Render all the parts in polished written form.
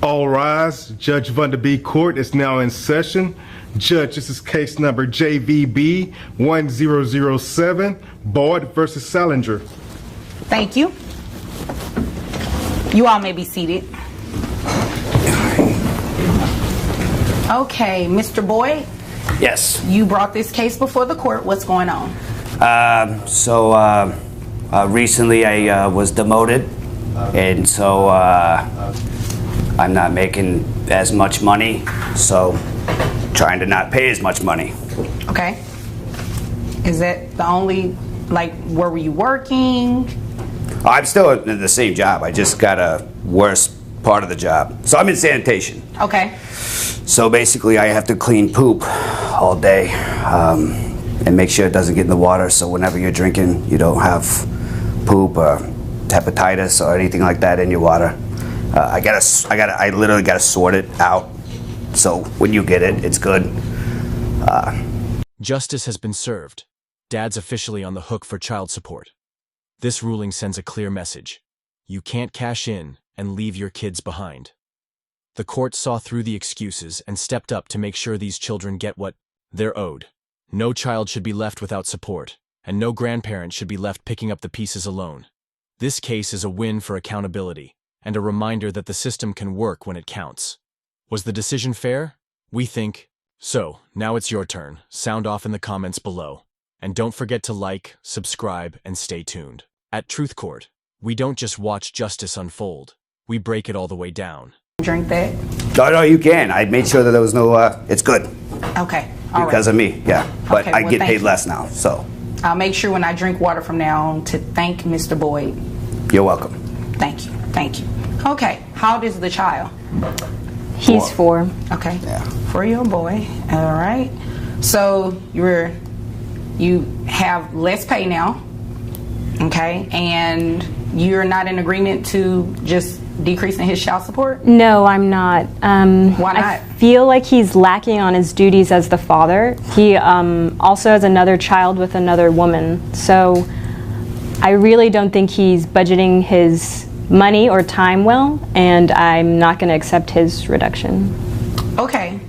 All rise. Judge Vanderbeek Court is now in session. Judge, this is case number JVB 1007, Boyd versus Salinger. Thank you. You all may be seated. Okay, Mr. Boyd. Yes. You brought this case before the court. What's going on? Recently I was demoted, and so I'm not making as much money, so trying to not pay as much money. Okay. Is that the only, where were you working? I'm still in the same job. I just got a worse part of the job. So I'm in sanitation. Okay. So basically I have to clean poop all day and make sure it doesn't get in the water, so whenever you're drinking you don't have poop or hepatitis or anything like that in your water. I literally gotta sort it out, so when you get it, it's good. Justice has been served. Dad's officially on the hook for child support. This ruling sends a clear message. You can't cash in and leave your kids behind. The court saw through the excuses and stepped up to make sure these children get what they're owed. No child should be left without support, and no grandparent should be left picking up the pieces alone. This case is a win for accountability, and a reminder that the system can work when it counts. Was the decision fair? We think so. Now it's your turn. Sound off in the comments below. And don't forget to like, subscribe, and stay tuned. At Truth Court, we don't just watch justice unfold. We break it all the way down. Drink that? No, you can. I made sure that there was no, it's good. Okay. All because right. of me, yeah. But Okay, I well, get thank paid you. less now, so. I'll make sure when I drink water from now on to thank Mr. Boyd. You're welcome. Thank you. Thank you. Okay. How old is the child? He's 4. Okay. Yeah. 4-year-old boy. All right. So you have less pay now. Okay. And you're not in agreement to just decreasing his child support? No, I'm not. Why not? I feel like he's lacking on his duties as the father. He also has another child with another woman. So I really don't think he's budgeting his money or time well, and I'm not going to accept his reduction. Okay.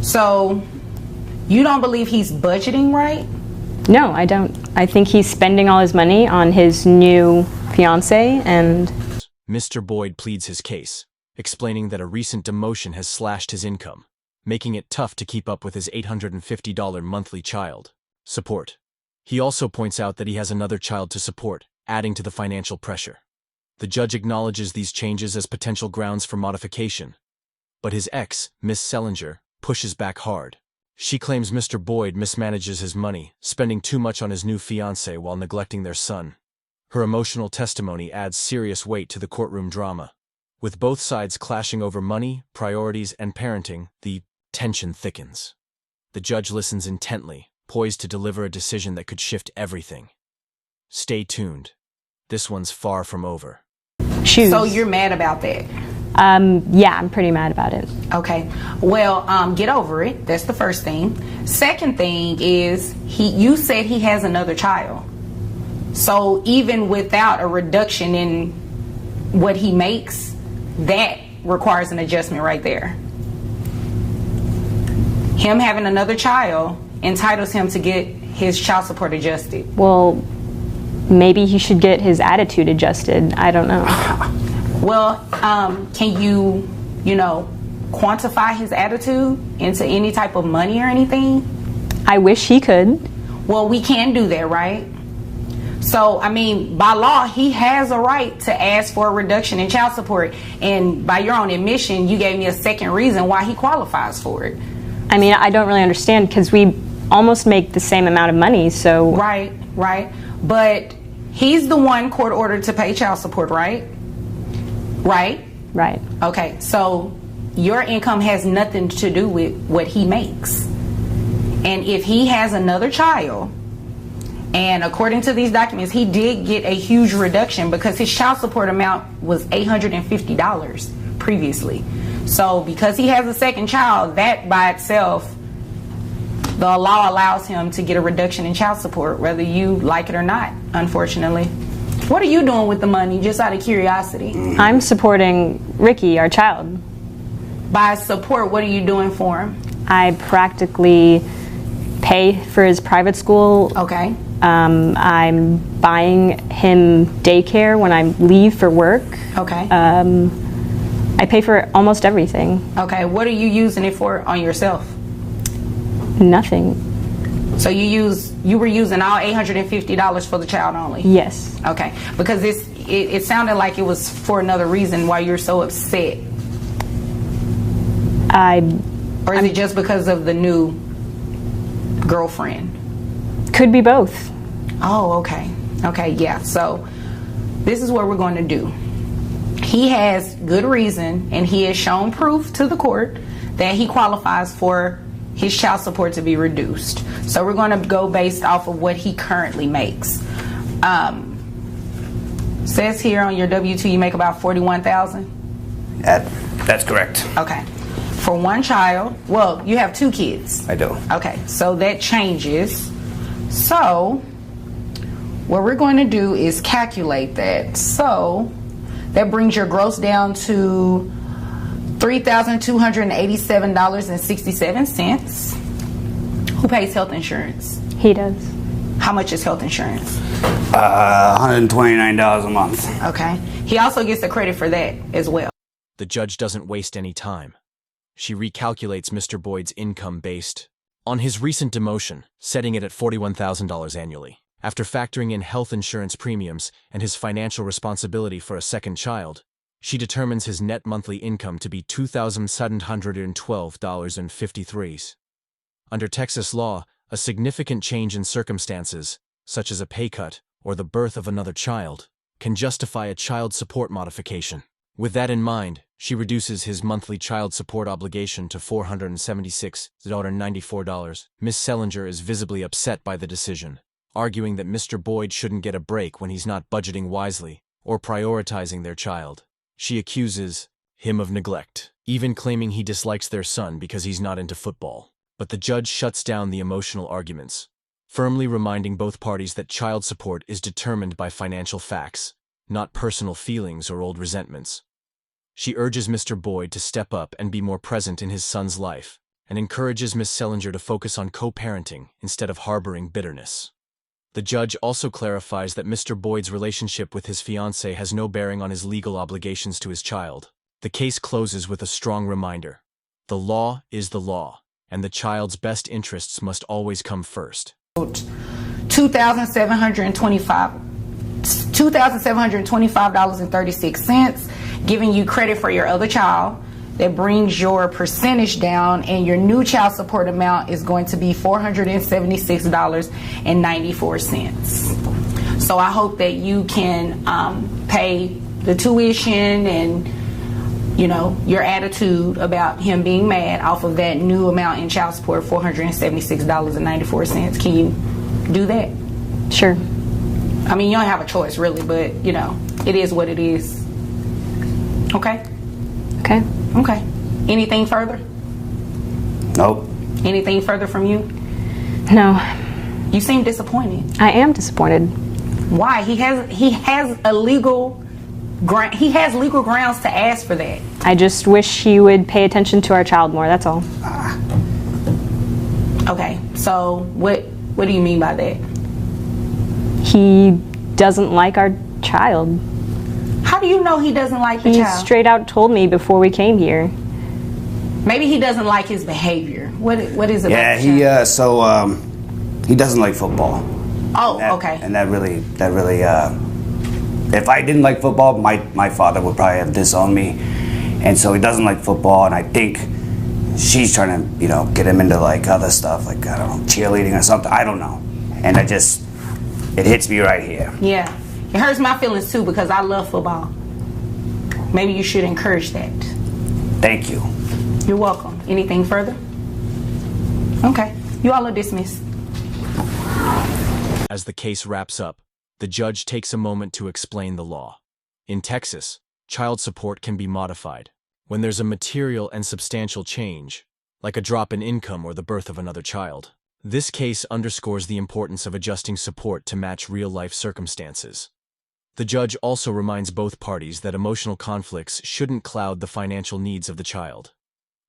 So you don't believe he's budgeting right? No, I don't. I think he's spending all his money on his new fiance, and Mr. Boyd pleads his case, explaining that a recent demotion has slashed his income, making it tough to keep up with his $850 monthly child support. He also points out that he has another child to support, adding to the financial pressure. The judge acknowledges these changes as potential grounds for modification, but his ex, Miss Salinger, pushes back hard. She claims Mr. Boyd mismanages his money, spending too much on his new fiancé while neglecting their son. Her emotional testimony adds serious weight to the courtroom drama. With both sides clashing over money, priorities, and parenting, the tension thickens. The judge listens intently, poised to deliver a decision that could shift everything. Stay tuned. This one's far from over. shoes. So you're mad about that? Yeah, I'm pretty mad about it. Okay. Well, get over it. That's the first thing. Second thing is you said he has another child. So even without a reduction in what he makes, that requires an adjustment right there. Him having another child entitles him to get his child support adjusted. Well, maybe he should get his attitude adjusted. I don't know. Well, can you quantify his attitude into any type of money or anything? I wish he could. Well, we can do that, right? So, I mean, by law, he has a right to ask for a reduction in child support. And by your own admission, you gave me a second reason why he qualifies for it. I mean, I don't really understand because we almost make the same amount of money, so... Right. But he's the one court ordered to pay child support, right? Right? Right. Okay, so your income has nothing to do with what he makes. And if he has another child, and according to these documents, he did get a huge reduction because his child support amount was $850 previously. So because he has a second child, that by itself, the law allows him to get a reduction in child support, whether you like it or not, unfortunately. What are you doing with the money, just out of curiosity? I'm supporting Ricky, our child. By support, what are you doing for him? I practically pay for his private school. Okay. I'm buying him daycare when I leave for work. Okay. I pay for almost everything. Okay. What are you using it for on yourself? Nothing. So you were using all $850 for the child only? Yes. Okay. Because it sounded like it was for another reason why you're so upset. Or is it just because of the new girlfriend? Could be both. Oh, okay. Okay, yeah. So this is what we're going to do. He has good reason, and he has shown proof to the court that he qualifies for his child support to be reduced. So we're going to go based off of what he currently makes. Says here on your W-2 you make about $41,000. That's correct. Okay. For one child, well, you have 2 kids. I do. Okay, so that changes. So what we're going to do is calculate that. So that brings your gross down to $3,287.67. Who pays health insurance? He does. How much is health insurance? $129 a month. Okay. He also gets the credit for that as well. The judge doesn't waste any time. She recalculates Mr. Boyd's income based on his recent demotion, setting it at $41,000 annually. After factoring in health insurance premiums and his financial responsibility for a second child, she determines his net monthly income to be $2,712.53. Under Texas law, a significant change in circumstances, such as a pay cut or the birth of another child, can justify a child support modification. With that in mind, she reduces his monthly child support obligation to $476.94. Miss Selinger is visibly upset by the decision, arguing that Mr. Boyd shouldn't get a break when he's not budgeting wisely or prioritizing their child. She accuses him of neglect, even claiming he dislikes their son because he's not into football. But the judge shuts down the emotional arguments, firmly reminding both parties that child support is determined by financial facts, not personal feelings or old resentments. She urges Mr. Boyd to step up and be more present in his son's life, and encourages Miss Selinger to focus on co-parenting instead of harboring bitterness. The judge also clarifies that Mr. Boyd's relationship with his fiancée has no bearing on his legal obligations to his child. The case closes with a strong reminder. The law is the law, and the child's best interests must always come first. $2,725.36, giving you credit for your other child. That brings your percentage down, and your new child support amount is going to be $476.94. So I hope that you can pay the tuition and, you know, your attitude about him being mad off of that new amount in child support, $476.94. Can you do that? Sure. I mean, you don't have a choice really, but, you know, it is what it is. Okay? Okay. Okay. Anything further? Nope. Anything further from you? No. You seem disappointed. I am disappointed. Why? He has legal grounds to ask for that. I just wish he would pay attention to our child more, that's all. Okay. So what do you mean by that? He doesn't like our child. How do you know he doesn't like the He child? straight out told me before we came here. Maybe he doesn't like his behavior. What is it? Yeah, about the child? he doesn't like football. Oh, okay. And that really, if I didn't like football, my father would probably have disowned me. And so he doesn't like football, and I think she's trying to, you know, get him into like other stuff, like, I don't know, cheerleading or something. I don't know. And it hits me right here. Yeah. It hurts my feelings too because I love football. Maybe you should encourage that. Thank you. You're welcome. Anything further? Okay. You all are dismissed. As the case wraps up, the judge takes a moment to explain the law. In Texas, child support can be modified when there's a material and substantial change, like a drop in income or the birth of another child. This case underscores the importance of adjusting support to match real-life circumstances. The judge also reminds both parties that emotional conflicts shouldn't cloud the financial needs of the child.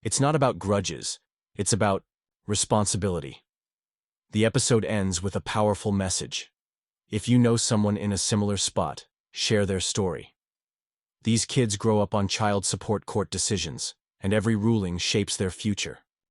It's not about grudges, it's about responsibility. The episode ends with a powerful message. If you know someone in a similar spot, share their story. These kids grow up on child support court decisions, and every ruling shapes their future.